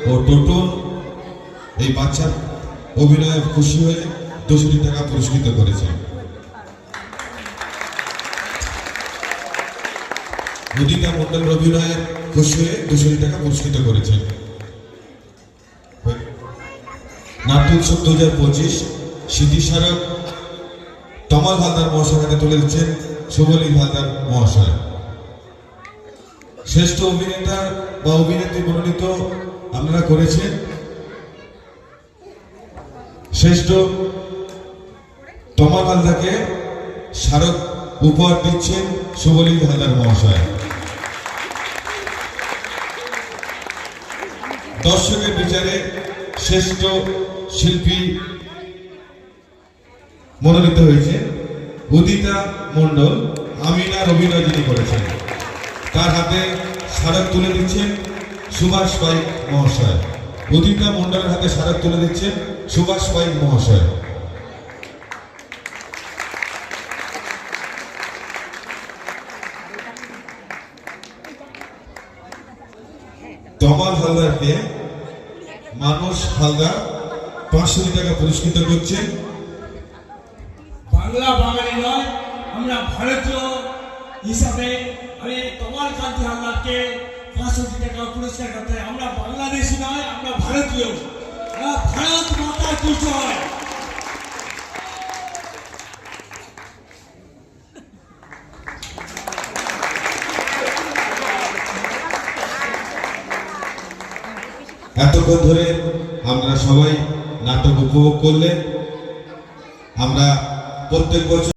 ও টোটন এই বাচ্চার অভিনয়ে খুশি হয়ে 200 টাকা পুরস্কৃত করেছে। উদিতা মন্ডলের অভিনয়ে খুশি হয়ে 200 টাকা পুরস্কৃত করেছেন। নাট্য উৎসব 2025 স্মৃতিস্মারক তমাল হালদার মহাশয়ের হাতে তুলে দিচ্ছেন শুভলীল হালদার মহাশয়। শ্রেষ্ঠ অভিনেতা বা অভিনেত্রী মনোনীত আপনারা করেছেন। শ্রেষ্ঠ তমাল হালদারকে স্মারক উপহার দিচ্ছেন শুভলীল হালদার মহাশয়। দর্শকের বিচারে শ্রেষ্ঠ শিল্পী মনোনীত হয়েছে উদিতা মন্ডল। আমিনার অভিনয় যিনি করেছেন তার হাতে স্মারক তুলে দিচ্ছেন সুভাষ পাইক মহাশয়। উদিতা মন্ডলের হাতে স্মারক তুলে দিচ্ছেন সুভাষ পাইক মহাশয়। তমাল হালদারকে মানুষ হালদার 500 টাকা পুরস্কৃত করছেন। বাংলা বাঙালি নয়, আমরা ভারতীয় হিসাবে আমি তমাল কান্তি হালদারকে 500 টাকা পুরস্কার করতে। আমরা বাংলাদেশি নয়, আমরা ভারতীয়। ভারত মাতা কি জয়। এতক্ষণ ধরে আমরা সবাই নাটক উপভোগ করলেন। আমরা প্রত্যেক বছর